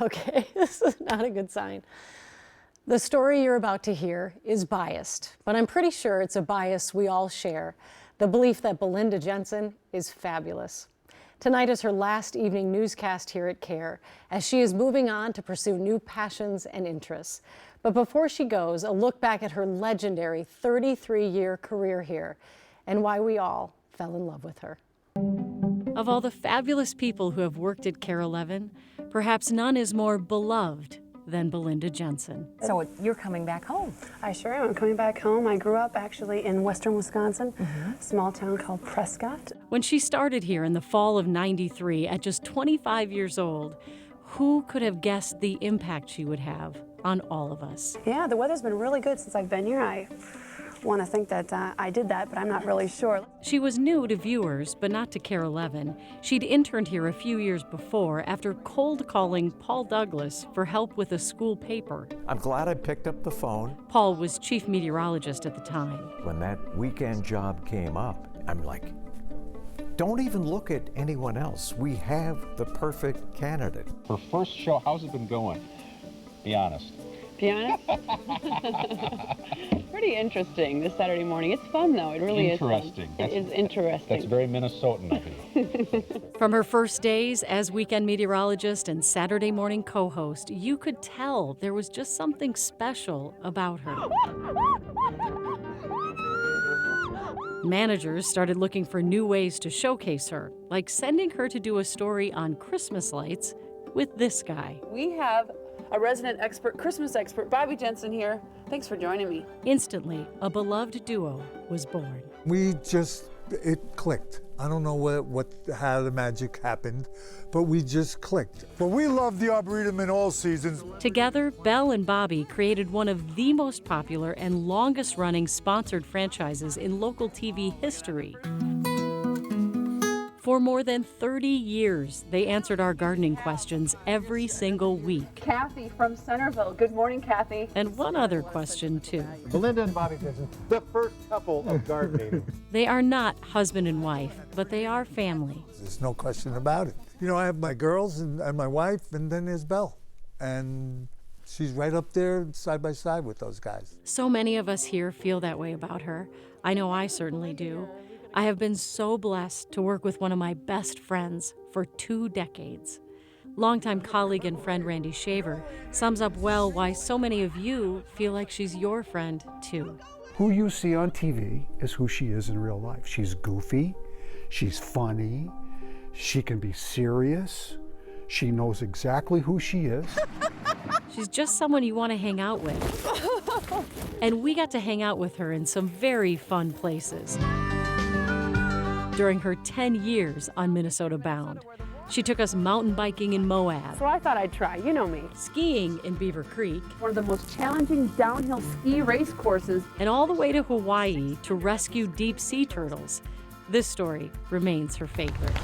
Okay, this is not a good sign. The story you're about to hear is biased, but I'm pretty sure it's a bias we all share, the belief that Belinda Jensen is fabulous. Tonight is her last evening newscast here at KARE, as she is moving on to pursue new passions and interests. But before she goes, a look back at her legendary 33-year career here and why we all fell in love with her. Of all the fabulous people who have worked at KARE 11, perhaps none is more beloved than Belinda Jensen. So you're coming back home. I sure am. I'm coming back home. I grew up actually in western Wisconsin, a small town called Prescott. When she started here in the fall of '93 at just 25 years old, who could have guessed the impact she would have on all of us? Yeah, the weather's been really good since I've been here. I want to think that I did that, but I'm not really sure. She was new to viewers, but not to KARE 11. She'd interned here a few years before after cold calling Paul Douglas for help with a school paper. I'm glad I picked up the phone. Paul was chief meteorologist at the time. When that weekend job came up, I'm like, don't even look at anyone else. We have the perfect candidate. Her first show, how's it been going? Be honest. Be honest? Pretty interesting this Saturday morning. It's fun though, it really is. Interesting. It is interesting. That's very Minnesotan of you. From her first days as weekend meteorologist and Saturday morning co-host, you could tell there was just something special about her. Managers started looking for new ways to showcase her, like sending her to do a story on Christmas lights with this guy. We have a resident expert, Christmas expert, Bobby Jensen here. Thanks for joining me. Instantly, a beloved duo was born. It clicked. I don't know how the magic happened, but we just clicked. But we love the Arboretum in all seasons. Together, Belle and Bobby created one of the most popular and longest-running sponsored franchises in local TV history. For more than 30 years, they answered our gardening questions every single week. Kathy from Centerville. Good morning, Kathy. And one other question, too. Belinda and Bobby Jensen, the first couple of gardening. They are not husband and wife, but they are family. There's no question about it. You know, I have my girls and my wife, and then there's Belle. And she's right up there side by side with those guys. So many of us here feel that way about her. I know I certainly do. I have been so blessed to work with one of my best friends for 2 decades. Longtime colleague and friend Randy Shaver sums up well why so many of you feel like she's your friend too. Who you see on TV is who she is in real life. She's goofy, she's funny, she can be serious, she knows exactly who she is. She's just someone you want to hang out with. And we got to hang out with her in some very fun places. During her 10 years on Minnesota Bound, she took us mountain biking in Moab. So I thought I'd try, you know me. Skiing in Beaver Creek. One of the most challenging downhill ski race courses. And all the way to Hawaii to rescue deep sea turtles. This story remains her favorite.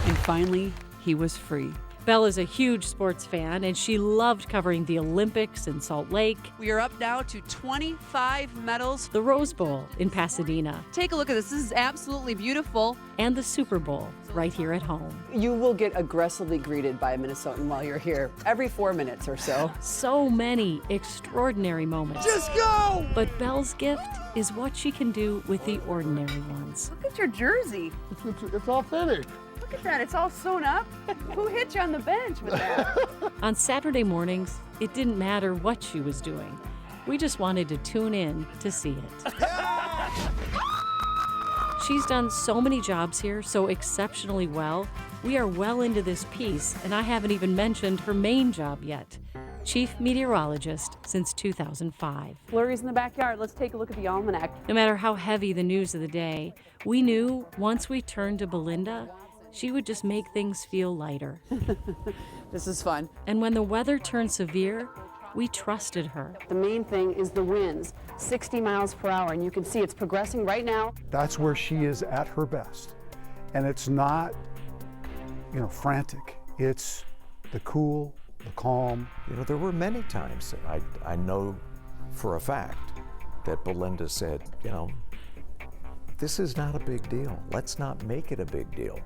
And finally, he was free. Belle is a huge sports fan, and she loved covering the Olympics in Salt Lake. We are up now to 25 medals. The Rose Bowl in Pasadena. Take a look at this. This is absolutely beautiful. And the Super Bowl right here at home. You will get aggressively greeted by a Minnesotan while you're here, every 4 minutes or so. So many extraordinary moments. Just go! But Belle's gift is what she can do with the ordinary ones. Look at your jersey. It's all finished. Look at that, it's all sewn up. Who hit you on the bench with that? On Saturday mornings, it didn't matter what she was doing. We just wanted to tune in to see it. She's done so many jobs here so exceptionally well. We are well into this piece, and I haven't even mentioned her main job yet. Chief meteorologist since 2005. Flurries in the backyard. Let's take a look at the almanac. No matter how heavy the news of the day, we knew once we turned to Belinda, she would just make things feel lighter. This is fun. And when the weather turned severe, we trusted her. The main thing is the winds, 60 miles per hour, and you can see it's progressing right now. That's where she is at her best. And it's not, frantic. It's the cool, the calm. You know, there were many times that I know for a fact that Belinda said, this is not a big deal. Let's not make it a big deal.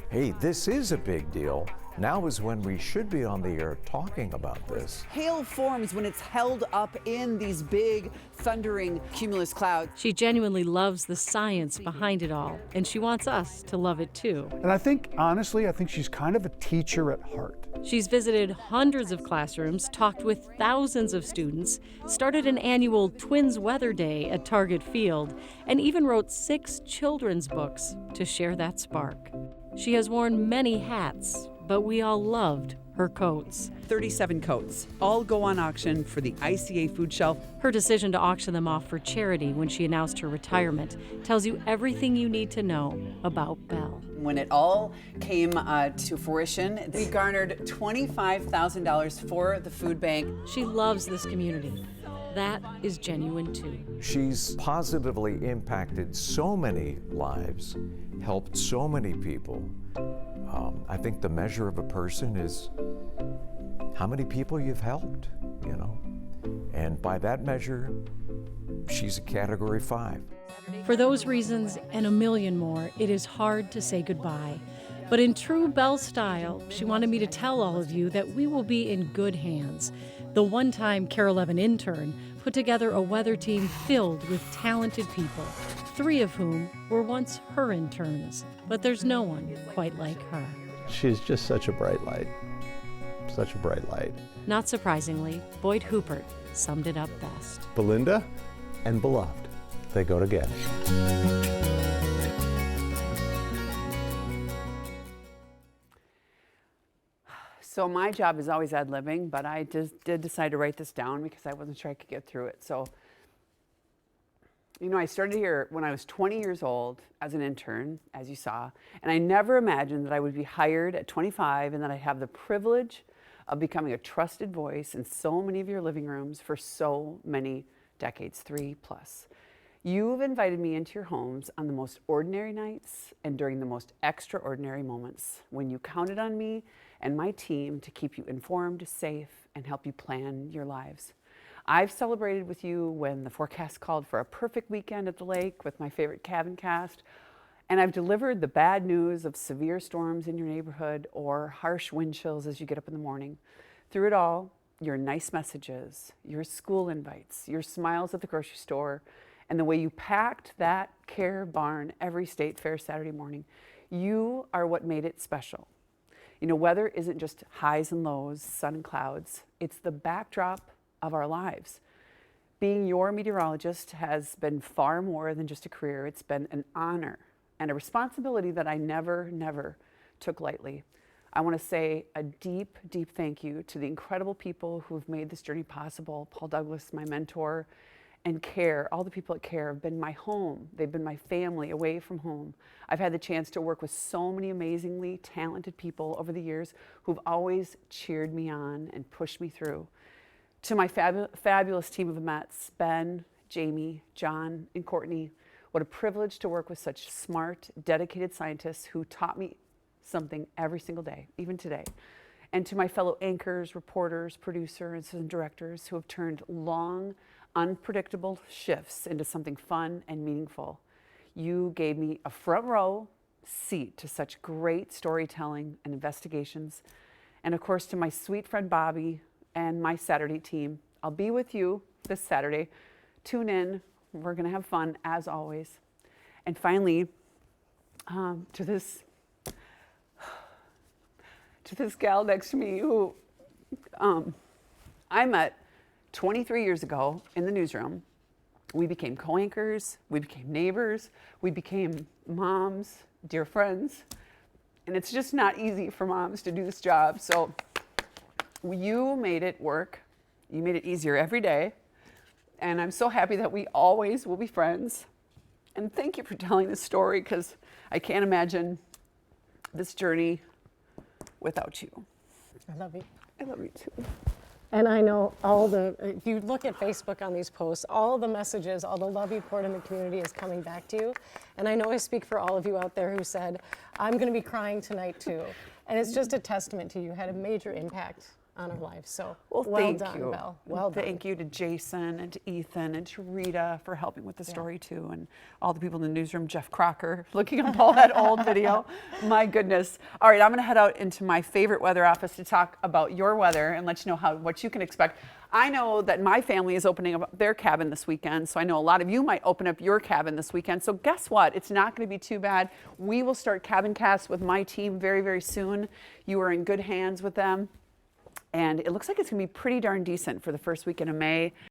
Hey, this is a big deal, Now is when we should be on the air talking about this. Hail forms when it's held up in these big, thundering cumulus clouds. She genuinely loves the science behind it all, and she wants us to love it too. And I think, honestly, I think she's kind of a teacher at heart. She's visited hundreds of classrooms, talked with thousands of students, started an annual Twins Weather Day at Target Field, and even wrote 6 children's books to share that spark. She has worn many hats, but we all loved her coats. 37 coats, all go on auction for the ICA food shelf. Her decision to auction them off for charity when she announced her retirement tells you everything you need to know about Belle. When it all came to fruition, we garnered $25,000 for the food bank. She loves this community. That is genuine too. She's positively impacted so many lives, helped so many people. I think the measure of a person is how many people you've helped, you know. And by that measure, she's a category 5. For those reasons and a million more, it is hard to say goodbye. But in true Belle style, she wanted me to tell all of you that we will be in good hands. The one-time KARE 11 intern put together a weather team filled with talented people, 3 of whom were once her interns. But there's no one quite like her. She's just such a bright light. Such a bright light. Not surprisingly, Boyd Hoopert summed it up best. Belinda and beloved, they go together. So my job is always ad-libbing, but I just did decide to write this down because I wasn't sure I could get through it. So, you know, I started here when I was 20 years old as an intern, as you saw, and I never imagined that I would be hired at 25 and that I'd have the privilege of becoming a trusted voice in so many of your living rooms for so many decades, 3+. You've invited me into your homes on the most ordinary nights and during the most extraordinary moments when you counted on me and my team to keep you informed, safe, and help you plan your lives. I've celebrated with you when the forecast called for a perfect weekend at the lake with my favorite cabin cast, and I've delivered the bad news of severe storms in your neighborhood or harsh wind chills as you get up in the morning. Through it all, your nice messages, your school invites, your smiles at the grocery store, and the way you packed that KARE barn every state fair Saturday morning, you are what made it special. You know, weather isn't just highs and lows, sun and clouds. It's the backdrop of our lives. Being your meteorologist has been far more than just a career. It's been an honor and a responsibility that I never took lightly. I want to say a deep, deep thank you to the incredible people who've made this journey possible. Paul Douglas, my mentor, and KARE, all the people at KARE have been my home. They've been my family away from home. I've had the chance to work with so many amazingly talented people over the years who've always cheered me on and pushed me through. To my fabulous team of Mets, Ben, Jamie, John, and Courtney, what a privilege to work with such smart, dedicated scientists who taught me something every single day, even today. And to my fellow anchors, reporters, producers, and directors who have turned long, unpredictable shifts into something fun and meaningful. You gave me a front row seat to such great storytelling and investigations. And of course, to my sweet friend Bobby and my Saturday team, I'll be with you this Saturday. Tune in. We're going to have fun as always. And finally, to this gal next to me who I met 23 years ago in the newsroom. We became co-anchors, we became neighbors, we became moms, dear friends. And it's just not easy for moms to do this job. So you made it work. You made it easier every day. And I'm so happy that we always will be friends. And thank you for telling this story, because I can't imagine this journey without you. I love you. I love you too. And I know if you look at Facebook on these posts, all the messages, all the love you poured in the community is coming back to you. And I know I speak for all of you out there who said, I'm going to be crying tonight too. And it's just a testament to you had a major impact on our lives. So Well, well thank done, you. Belle. Well done. Thank you to Jason and to Ethan and to Rita for helping with the story too, and all the people in the newsroom, Jeff Crocker, looking up all that old video. My goodness. All right, I'm going to head out into my favorite weather office to talk about your weather and let you know what you can expect. I know that my family is opening up their cabin this weekend, so I know a lot of you might open up your cabin this weekend. So guess what? It's not going to be too bad. We will start Cabin Cast with my team very, very soon. You are in good hands with them. And it looks like it's going to be pretty darn decent for the first weekend of May.